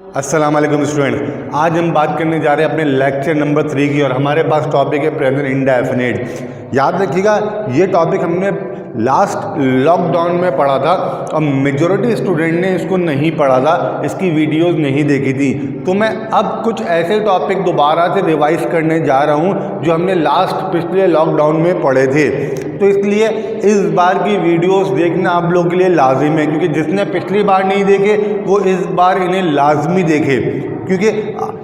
अस्सलाम वालेकुम स्टूडेंट। आज हम बात करने जा रहे हैं अपने लेक्चर नंबर 3 की और हमारे पास टॉपिक है प्रेजेंट इंडेफिनिट। याद रखिएगा ये टॉपिक हमने लास्ट लॉकडाउन में पढ़ा था और मेजॉरिटी स्टूडेंट ने इसको नहीं पढ़ा था, इसकी वीडियोस नहीं देखी थी। तो मैं अब कुछ ऐसे टॉपिक दोबारा से रिवाइज करने जा रहा हूँ जो हमने लास्ट पिछले लॉकडाउन में पढ़े थे। तो इसलिए इस बार की वीडियोस देखना आप लोगों के लिए लाजिम है, क्योंकि जिसने पिछली बार नहीं देखे वो इस बार इन्हें लाजमी देखे। क्योंकि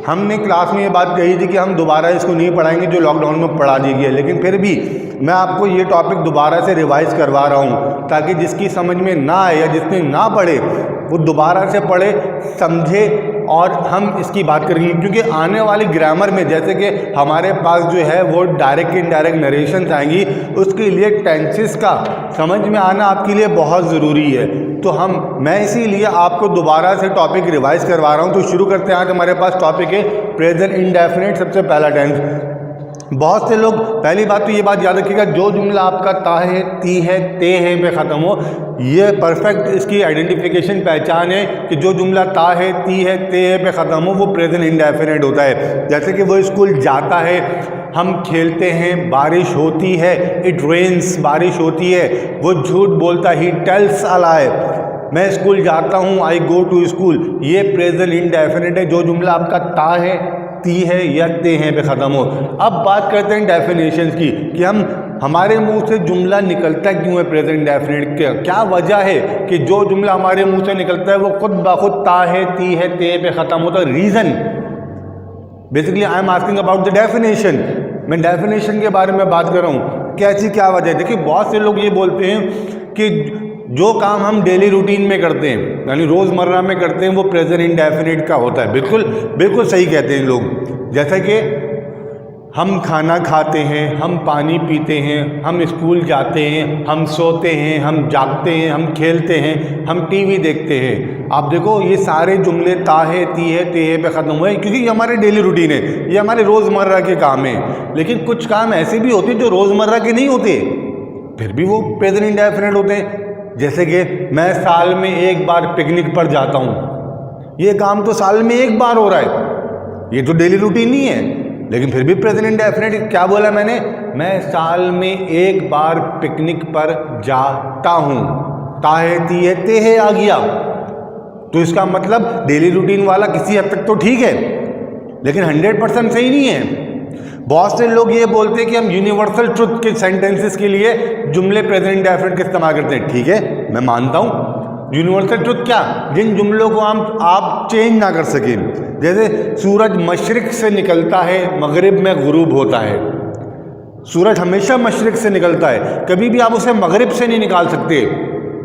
हमने क्लास में ये बात कही थी कि हम दोबारा इसको नहीं पढ़ाएंगे जो लॉकडाउन में पढ़ा दी गई है, लेकिन फिर भी मैं आपको ये टॉपिक दोबारा से रिवाइज करवा रहा हूँ ताकि जिसकी समझ में ना आए या जिसने ना पढ़े वो दोबारा से पढ़े, समझे और हम इसकी बात करेंगे। क्योंकि आने वाली ग्रामर में जैसे कि हमारे पास जो है वो डायरेक्ट इनडायरेक्ट नरेशंस आएंगी, उसके लिए टेंसेस का समझ में आना आपके लिए बहुत ज़रूरी है। तो मैं इसीलिए आपको दोबारा से टॉपिक रिवाइज करवा रहा हूँ। तो शुरू करते हैं। आज हमारे पास टॉपिक है प्रेजेंट इंडेफिनिट, सबसे पहला टेंस। बहुत से लोग, पहली बात तो ये बात याद रखिएगा, जो जुमला आपका ता है, ती है, ते है पे ख़त्म हो, ये परफेक्ट इसकी आइडेंटिफिकेशन पहचान है कि जो जुमला ता है, ती है, ते है पे ख़त्म हो वो प्रेजेंट इंडेफिनिट होता है। जैसे कि वो स्कूल जाता है, हम खेलते हैं, बारिश होती है, इट रेन्स, बारिश होती है, वो झूठ बोलता, ही टेल्स अ लाई, मैं स्कूल जाता हूँ, आई गो टू स्कूल, ये प्रेजेंट इंडेफिनिट है। जो जुमला आपका ता है, ती है या ते हैं पे ख़त्म हो। अब बात करते हैं डेफिनेशंस की कि हमारे मुंह से जुमला निकलता क्यों है प्रेजेंट इंडेफिनिट के, क्या वजह है कि जो जुमला हमारे मुंह से निकलता है वो खुद ब खुद ता है, ती है, ते पे ख़त्म होता है। Reason basically I am asking about the definition. मैं डेफिनेशन के बारे में बात कर रहा हूँ, कैसी क्या वजह है। देखिए बहुत से लोग ये बोलते हैं कि जो काम हम डेली रूटीन में करते हैं यानी रोज़मर्रा में करते हैं वो प्रेजेंट इंडेफिनिट का होता है। बिल्कुल सही कहते हैं लोग। जैसे कि हम खाना खाते हैं, हम पानी पीते हैं, हम स्कूल जाते हैं, हम सोते हैं, हम जागते हैं, हम खेलते हैं, हम टीवी देखते हैं। आप देखो ये सारे जुमले ता है, ती है, ते है पे ख़त्म हुए क्योंकि ये हमारे डेली रूटीन है, ये हमारे रोज़मर्रा के काम हैं। लेकिन कुछ काम ऐसे भी होते हैं जो रोज़मर्रा के नहीं होते, फिर भी वो प्रेजेंट इंडेफिनिट होते हैं। जैसे कि मैं साल में एक बार पिकनिक पर जाता हूँ, ये काम तो साल में एक बार हो रहा है, ये तो डेली रूटीन नहीं है, लेकिन फिर भी प्रेजेंट इंडेफिनिट। क्या बोला मैंने, मैं साल में एक बार पिकनिक पर जाता हूँ, ता है, ती है, ते है आ गया, तो इसका मतलब डेली रूटीन वाला किसी हद तक तो ठीक है, लेकिन 100% सही नहीं है। बहुत से लोग ये बोलते हैं कि हम यूनिवर्सल ट्रुथ के सेंटेंसेस के लिए जुमले प्रेजेंट इंडेफिनिट का इस्तेमाल करते हैं। ठीक है, मैं मानता हूँ यूनिवर्सल ट्रुथ क्या, जिन जुमलों को आप चेंज ना कर सकें। जैसे सूरज मशरिक से निकलता है, मगरिब में गुरूब होता है। सूरज हमेशा मशरिक से निकलता है, कभी भी आप उसे मगरिब से नहीं निकाल सकते।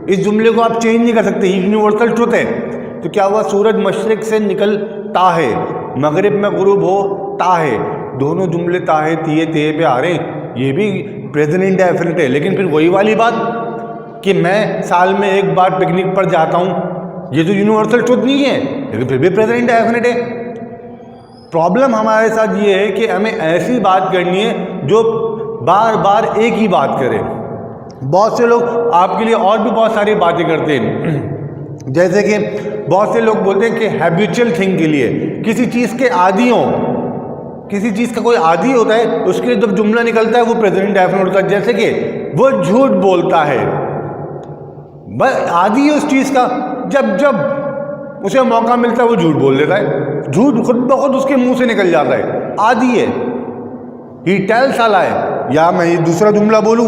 इस जुमले को आप चेंज नहीं कर सकते, ये यूनिवर्सल ट्रुथ है। तो क्या हुआ, सूरज मशरिक से निकलता है, मगरिब में गुरूब होता है, दोनों जुमले ता है, ती है, ते पे आ रहे हैं, ये भी प्रेजेंट इंडेफिनिट है। लेकिन फिर वही वाली बात कि मैं साल में एक बार पिकनिक पर जाता हूँ, ये तो यूनिवर्सल ट्रुथ नहीं है, लेकिन फिर भी प्रेजेंट इंडेफिनिट है। प्रॉब्लम हमारे साथ ये है कि हमें ऐसी बात करनी है जो बार बार एक ही बात करे। बहुत से लोग आपके लिए और भी बहुत सारी बातें करते हैं, जैसे कि बहुत से लोग बोलते हैं कि हैबिचुअल थिंग के लिए, किसी चीज़ के आदी हों, किसी चीज़ का कोई आदी होता है, उसके लिए जब जुमला निकलता है वो प्रेजेंट इंडेफिनिट होता है। जैसे कि वो झूठ बोलता है, बस आदी है उस चीज़ का, जब उसे मौका मिलता है वो झूठ बोल देता है, झूठ खुद ब खुद उसके मुंह से निकल जाता है, आदी है। ही टेल्स अ लाई, या मैं ये दूसरा जुमला बोलूं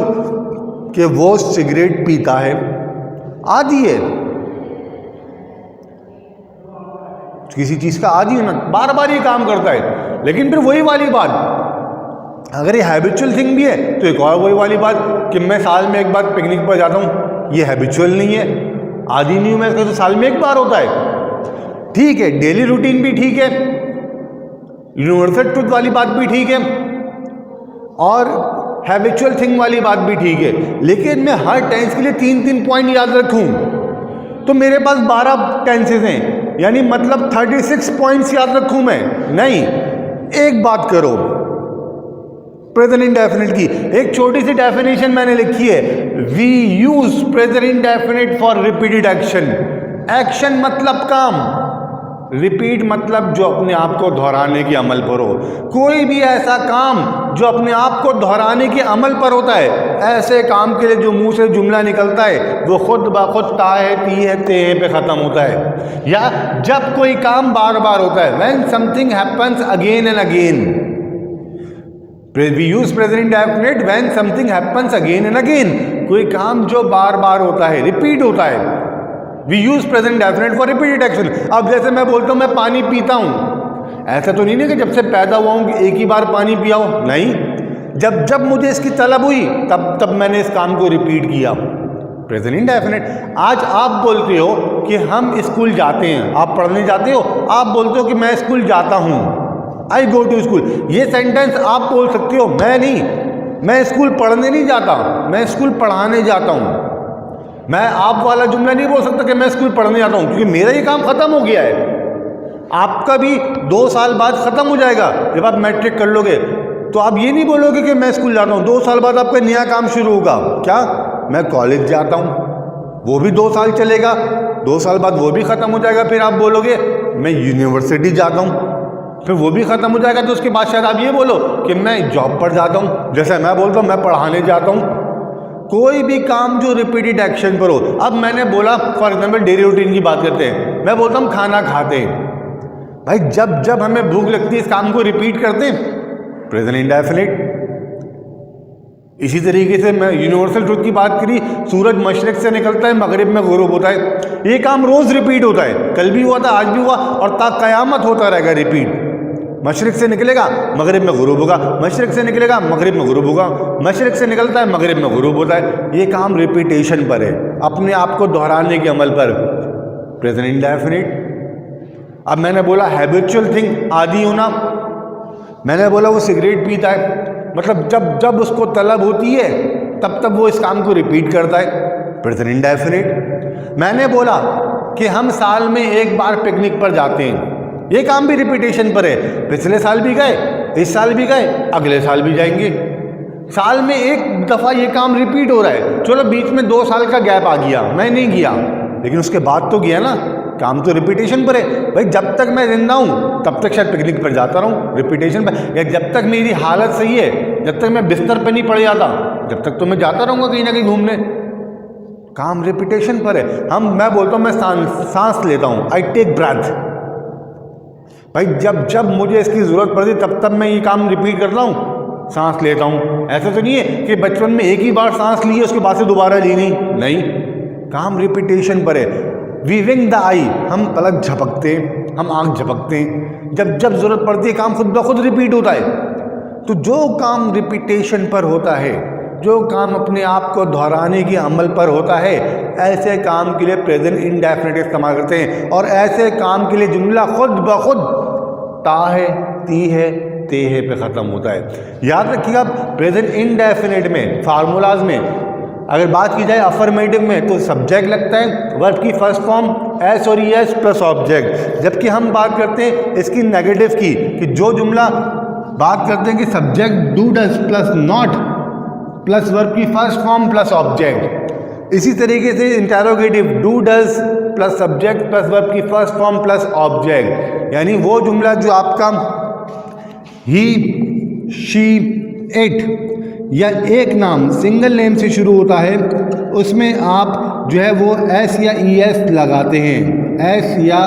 कि वो सिगरेट पीता है, आदी है, किसी चीज़ का आदी होना, बार बार ये काम करता है। लेकिन फिर वही वाली बात, अगर ये हैबिचुअल थिंग भी है तो एक और वही वाली बात कि मैं साल में एक बार पिकनिक पर जाता हूँ, ये हैबिचुअल नहीं है, आदी नहीं हूँ मैं, तो साल में एक बार होता है। ठीक है, डेली रूटीन भी ठीक है, यूनिवर्सल ट्रुथ वाली बात भी ठीक है और हैबिचुअल थिंग वाली बात भी ठीक है। लेकिन मैं हर टेंस के लिए 3-3 पॉइंट याद रखूँ तो मेरे पास 12 टेंसेज हैं, यानी मतलब 36 पॉइंट्स याद रखूं मैं नहीं। एक बात करो प्रेजेंट इंडेफिनिट की, एक छोटी सी डेफिनेशन मैंने लिखी है, we use present indefinite for repeated action. Action मतलब काम, रिपीट मतलब जो अपने आप को दोहराने के अमल पर हो। कोई भी ऐसा काम जो अपने आप को दोहराने के अमल पर होता है, ऐसे काम के लिए जो मुंह से जुमला निकलता है वो खुद ब खुद ता है, ती है, ते है पे ख़त्म होता है। या जब कोई काम बार बार होता है, when something happens again and again, we use present indefinite when something happens again and again. कोई काम जो बार बार होता है, रिपीट होता है, we use present indefinite for repeated action. अब जैसे मैं बोलता हूँ मैं पानी पीता हूँ, ऐसा तो नहीं है कि जब से पैदा हुआ हूँ कि एक ही बार पानी पिया हो, नहीं, जब जब मुझे इसकी तलब हुई तब तब मैंने इस काम को रिपीट किया, प्रेजेंट इंडेफिनिट। आज आप बोलते हो कि हम स्कूल जाते हैं, आप पढ़ने जाते हो, आप बोलते हो कि मैं स्कूल जाता हूँ, आई गो टू स्कूल। ये सेंटेंस आप बोल सकते हो, मैं नहीं, मैं स्कूल पढ़ने नहीं जाता, मैं स्कूल पढ़ाने जाता हूँ। मैं आप वाला जुमला नहीं बोल सकता कि मैं स्कूल पढ़ने जाता हूँ, क्योंकि मेरा ये काम ख़त्म हो गया है। आपका भी 2 साल बाद ख़त्म हो जाएगा, जब आप मैट्रिक कर लोगे तो आप ये नहीं बोलोगे कि मैं स्कूल जाता हूँ। 2 साल बाद आपका नया काम शुरू होगा, क्या मैं कॉलेज जाता हूँ, वो भी 2 साल चलेगा, 2 साल बाद वो भी ख़त्म हो जाएगा। फिर आप बोलोगे मैं यूनिवर्सिटी जाता हूँ, फिर वो भी ख़त्म हो जाएगा। तो उसके बाद शायद आप ये बोलो कि मैं जॉब पर जाता हूँ, जैसे मैं बोलता हूँ मैं पढ़ाने जाता हूँ। कोई भी काम जो रिपीटेड एक्शन पर हो। अब मैंने बोला फॉर एग्जाम्पल डेली रूटीन की बात करते हैं, मैं बोलता हूँ खाना खाते हैं, भाई जब जब हमें भूख लगती है इस काम को रिपीट करते हैं, प्रेजेंट इंडेफिनिट। इसी तरीके से मैं यूनिवर्सल ट्रुथ की बात करी, सूरज मशरिक से निकलता है मगरिब में गुरूब होता है, ये काम रोज रिपीट होता है, कल भी हुआ था, आज भी हुआ और ता कयामत होता रहेगा रिपीट। मशरिक से निकलेगा मगरिब में गुरूब होगा, मशरिक से निकलेगा मगरिब में गुरूब होगा, मशरिक से निकलता है मगरिब में गुरूब होता है। ये काम रिपीटेशन पर है, अपने आप को दोहराने के अमल पर, प्रेजेंट इंडेफिनिट। अब मैंने बोला हैबिचुअल थिंग, आदी होना, मैंने बोला वो सिगरेट पीता है, मतलब जब जब उसको तलब होती है तब तब वो इस काम को रिपीट करता है, प्रेजेंट इंडेफिनिट। मैंने बोला कि हम साल में एक बार पिकनिक पर जाते हैं, ये काम भी रिपीटेशन पर है, पिछले साल भी गए, इस साल भी गए, अगले साल भी जाएंगे। साल में एक दफ़ा ये काम रिपीट हो रहा है। चलो बीच में 2 साल का गैप आ गया, मैं नहीं गया, लेकिन उसके बाद तो गया ना, काम तो रिपीटेशन पर है। भाई जब तक मैं जिंदा हूँ तब तक शायद पिकनिक पर जाता रहूँ, रिपीटेशन पर, या जब तक मेरी हालत सही है, जब तक मैं बिस्तर पर नहीं पड़ जाता, जब तक तो मैं जाता रहूँगा कहीं ना कहीं घूमने। काम रिपीटेशन पर है। मैं बोलता हूँ मैं सांस लेता हूँ, आई टेक ब्रेथ, भाई जब जब मुझे इसकी ज़रूरत पड़ती तब तब मैं ये काम रिपीट करता हूँ, सांस लेता हूँ। ऐसा तो नहीं है कि बचपन में एक ही बार सांस ली है उसके बाद से दोबारा ली नहीं, काम रिपीटेशन पर है। वी विंग द आई, हम पलक झपकते हैं, हम आँख झपकते हैं, जब जब ज़रूरत पड़ती है काम खुद ब खुद रिपीट होता है। तो जो काम रिपीटेशन पर होता है, जो काम अपने आप को दोहराने के अमल पर होता है, ऐसे काम के लिए प्रेजेंट इंडेफिनिट इस्तेमाल करते हैं। और ऐसे काम के लिए जुमला खुद ब खुद ता है, ती है, ते है पे ख़त्म होता है। याद रखिएगा प्रेजेंट इंडेफिनिट में फार्मूलाज में अगर बात की जाए अफर्मेटिव में तो सब्जेक्ट लगता है, वर्ब की फर्स्ट फॉर्म एस और ई एस प्लस ऑब्जेक्ट। जबकि हम बात करते हैं इसकी नेगेटिव की, कि जो जुमला बात करते हैं कि subject do does plus not plus verb की फर्स्ट फॉर्म प्लस ऑब्जेक्ट। इसी तरीके से interrogative do does plus subject plus verb की फर्स्ट फॉर्म प्लस ऑब्जेक्ट, यानी वो जुमला जो आपका ही, शी, इट या एक नाम सिंगल नेम से शुरू होता है, उसमें आप जो है वो एस या ई एस लगाते हैं, एस या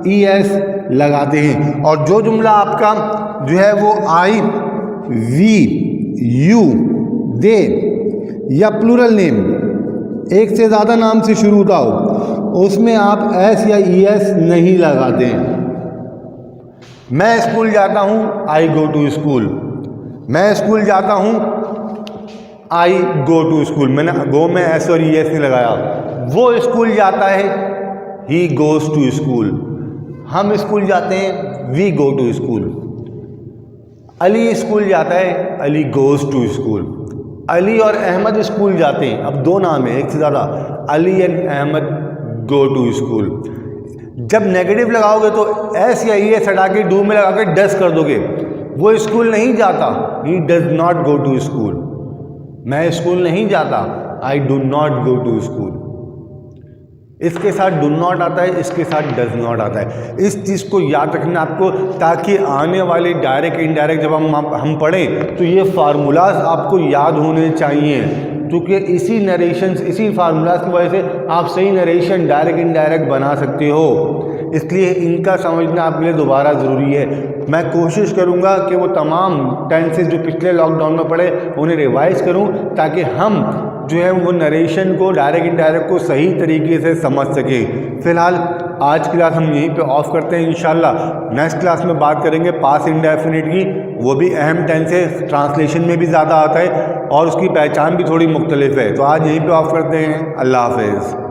ई एस लगाते हैं। और जो जुमला आपका जो है वो आई, वी, यू, दे या प्लूरल नेम एक से ज़्यादा नाम से शुरू होता हो, उसमें आप एस या ई एस नहीं लगाते हैं। मैं स्कूल जाता हूँ, आई गो टू स्कूल। मैं स्कूल जाता हूँ, आई गो टू स्कूल। मैंने गो में एस और ई एस नहीं लगाया। वो स्कूल जाता है, ही गोज टू स्कूल। हम स्कूल जाते हैं, we go to school. Ali school जाता है, Ali goes to school. Ali और अहमद स्कूल जाते हैं, अब 2 नाम है, एक से ज़्यादा, Ali and Ahmad go to school. जब नेगेटिव लगाओगे तो एस या ई एस हटा के डू में लगा के डज कर दोगे, वो स्कूल नहीं जाता, he does not go to school. मैं स्कूल नहीं जाता, I do not go to school. इसके साथ डू नॉट आता है, इसके साथ डज नॉट आता है। इस चीज़ को याद रखना आपको, ताकि आने वाली डायरेक्ट इनडायरेक्ट जब हम पढ़ें तो ये फार्मूलाज आपको याद होने चाहिए, क्योंकि इसी नरेशंस, इसी फार्मूलाज की वजह से आप सही नरेशन डायरेक्ट इनडायरेक्ट बना सकते हो। इसलिए इनका समझना आपके लिए दोबारा ज़रूरी है। मैं कोशिश करूँगा कि वो तमाम टेंसेस जो पिछले लॉकडाउन में पढ़े उन्हें रिवाइज़ करूँ, ताकि हम जो है वो नरेशन को डायरेक्ट इनडायरेक्ट को सही तरीके से समझ सकें। फ़िलहाल आज की क्लास हम यहीं पे ऑफ करते हैं। इंशाल्लाह नेक्स्ट क्लास में बात करेंगे पास्ट इंडेफिनिट की, वो भी अहम टेंस है, ट्रांसलेशन में भी ज़्यादा आता है और उसकी पहचान भी थोड़ी मुख्तलिफ है। तो आज यहीं पे ऑफ करते हैं। अल्लाह हाफ़िज़।